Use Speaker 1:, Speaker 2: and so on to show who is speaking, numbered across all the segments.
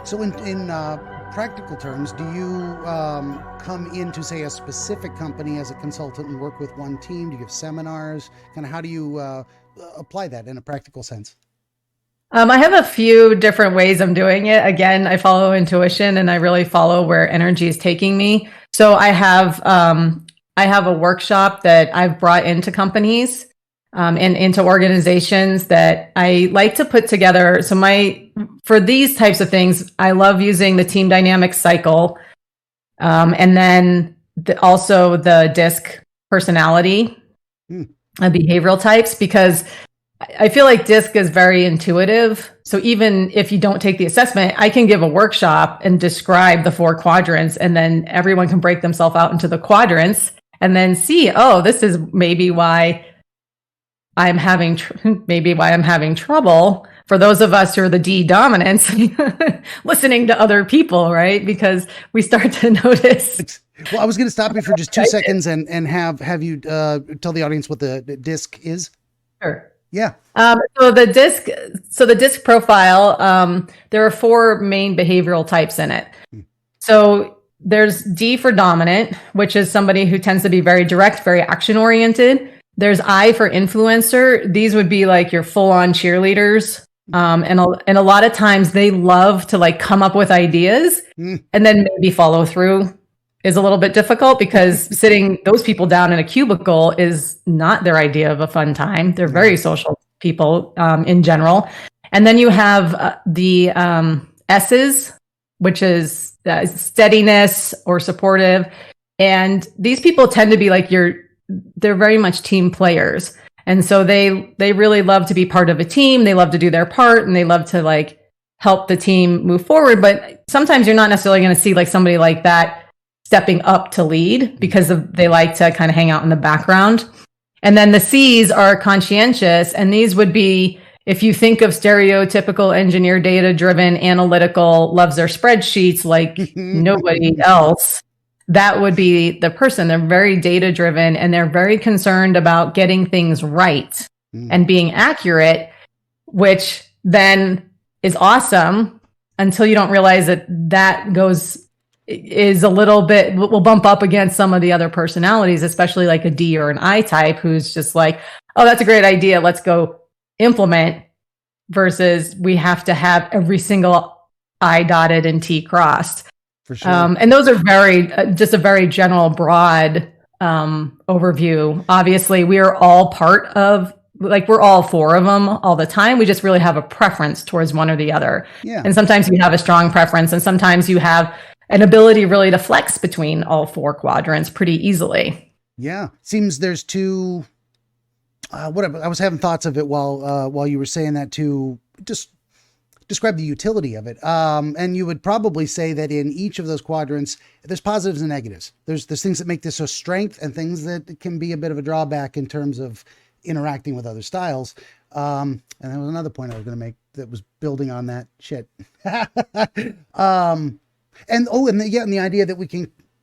Speaker 1: So in practical terms, do you come into, say, a specific company as a consultant and work with one team? Do you give seminars? Kind of how do you apply that in a practical sense?
Speaker 2: I have a few different ways I'm doing it. Again, I follow intuition and I really follow where energy is taking me. So I have a workshop that I've brought into companies and into organizations that I like to put together. So for these types of things, I love using the team dynamics cycle, and then also the DISC personality, behavioral types, because I feel like DISC is very intuitive. So even if you don't take the assessment, I can give a workshop and describe the 4 quadrants, and then everyone can break themselves out into the quadrants and then see, oh, this is maybe why I'm having trouble. For those of us who are the D dominants, listening to other people, right? Because we start to notice.
Speaker 1: Well, I was going to stop you for just 2 seconds and have you tell the audience what the DISC is.
Speaker 2: Sure.
Speaker 1: Yeah.
Speaker 2: So the DISC profile, there are 4 main behavioral types in it. So there's D for dominant, which is somebody who tends to be very direct, very action oriented. There's I for influencer. These would be like your full on cheerleaders. And a lot of times they love to like come up with ideas and then maybe follow through is a little bit difficult, because sitting those people down in a cubicle is not their idea of a fun time. They're very social people in general. And then you have the S's, which is steadiness or supportive. And these people tend to be like they're very much team players. And so they really love to be part of a team. They love to do their part and they love to like help the team move forward. But sometimes you're not necessarily going to see like somebody like that stepping up to lead, because they like to kind of hang out in the background. And then the C's are conscientious. And these would be, if you think of stereotypical engineer, data driven, analytical, loves their spreadsheets like nobody else, that would be the person. They're very data driven and they're very concerned about getting things right and being accurate, which then is awesome until you don't realize that is a little bit, will bump up against some of the other personalities, especially like a D or an I type, who's just like, oh, that's a great idea, let's go implement, versus we have to have every single I dotted and T crossed.
Speaker 1: For sure.
Speaker 2: And those are just a very general, broad overview. Obviously, we are all part of, like, we're all 4 of them all the time. We just really have a preference towards one or the other.
Speaker 1: Yeah.
Speaker 2: And sometimes you have a strong preference, and sometimes you have an ability really to flex between all 4 quadrants pretty easily.
Speaker 1: Yeah. Seems there's 2, I was having thoughts of it while you were saying that, to just describe the utility of it. And you would probably say that in each of those quadrants, there's positives and negatives. There's things that make this a strength and things that can be a bit of a drawback in terms of interacting with other styles. And there was another point I was going to make that was building on that shit. And the idea that we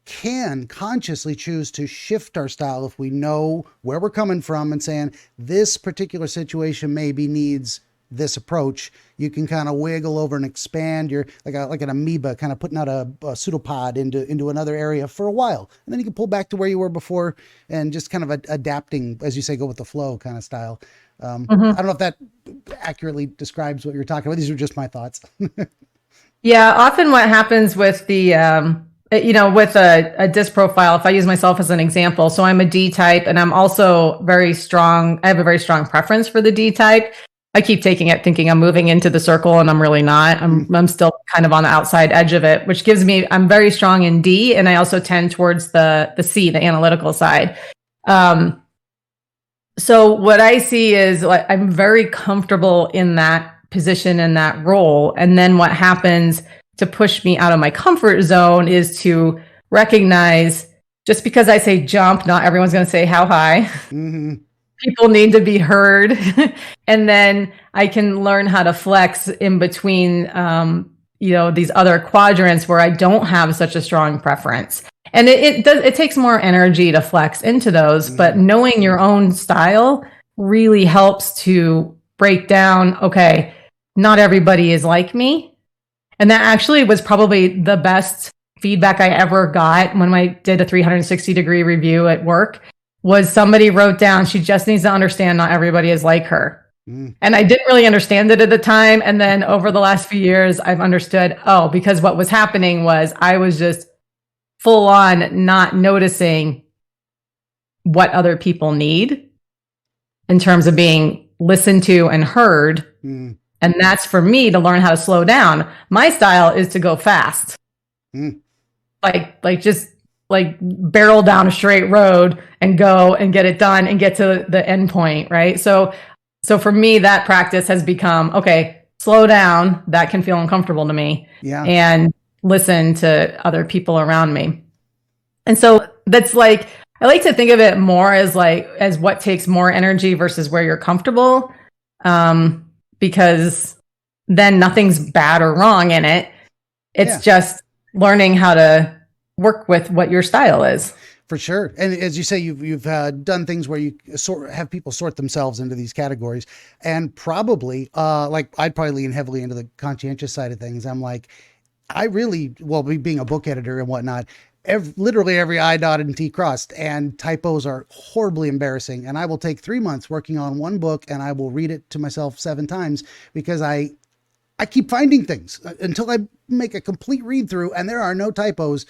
Speaker 1: can consciously choose to shift our style if we know where we're coming from and saying this particular situation maybe needs this approach. You can kind of wiggle over and expand your like an amoeba, kind of putting out a pseudopod into another area for a while, and then you can pull back to where you were before and just kind of adapting, as you say, go with the flow kind of style. I don't know if that accurately describes what you're talking about. These are just my thoughts.
Speaker 2: Yeah, often what happens with the, with a DISC profile, if I use myself as an example, so I'm a D type and I'm also very strong. I have a very strong preference for the D type. I keep taking it thinking I'm moving into the circle and I'm really not. I'm still kind of on the outside edge of it, which gives me, I'm very strong in D, and I also tend towards the C, the analytical side. So what I see is like, I'm very comfortable in that position, in that role. And then what happens to push me out of my comfort zone is to recognize, just because I say jump, not everyone's going to say how high. People need to be heard. And then I can learn how to flex in between, these other quadrants where I don't have such a strong preference. And it takes more energy to flex into those, but knowing your own style really helps to break down, okay, not everybody is like me. And that actually was probably the best feedback I ever got when I did a 360-degree review at work, was somebody wrote down, she just needs to understand not everybody is like her. And I didn't really understand it at the time. And then over the last few years, I've understood, because what was happening was I was just full on not noticing what other people need in terms of being listened to and heard. And that's for me to learn how to slow down. My style is to go fast. Just barrel down a straight road and go and get it done and get to the end point, right? So for me, that practice has become, okay, slow down. That can feel uncomfortable to me.
Speaker 1: Yeah.
Speaker 2: And listen to other people around me. And so that's I like to think of it more as what takes more energy versus where you're comfortable. Because then nothing's bad or wrong in it. It's just learning how to work with what your style is.
Speaker 1: For sure. And as you say, you've done things where you have people sort themselves into these categories, and probably I'd probably lean heavily into the conscientious side of things. I'm like, being a book editor and whatnot, literally every I dotted and T crossed, and typos are horribly embarrassing. And I will take 3 months working on one book and I will read it to myself 7 times because I keep finding things until I make a complete read through and there are no typos.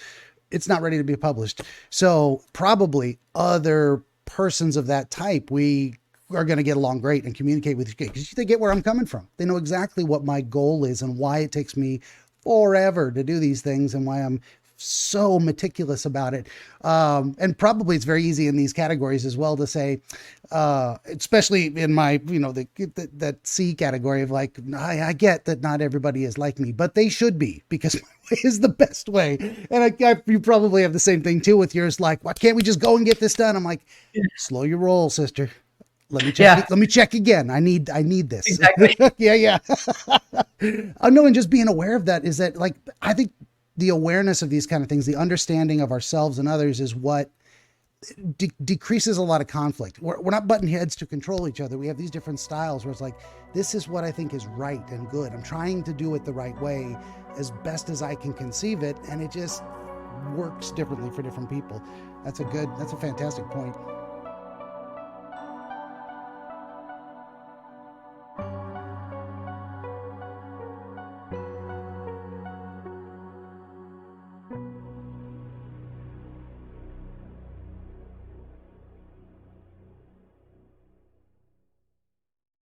Speaker 1: It's not ready to be published. So probably other persons of that type, we are going to get along great and communicate with you because they get where I'm coming from. They know exactly what my goal is and why it takes me forever to do these things and why I'm so meticulous about it. And probably it's very easy in these categories as well to say, especially in my, that C category of I get that not everybody is like me, but they should be, because my way is the best way. And you probably have the same thing too with yours. Why can't we just go and get this done? I'm like, slow your roll, sister. Let me check. Let me check again. I need this.
Speaker 2: Exactly.
Speaker 1: Yeah. No, and just being aware of that is that I think the awareness of these kind of things, the understanding of ourselves and others, is what decreases a lot of conflict. We're not butting heads to control each other. We have these different styles where it's this is what I think is right and good. I'm trying to do it the right way as best as I can conceive it. And it just works differently for different people. That's a fantastic point.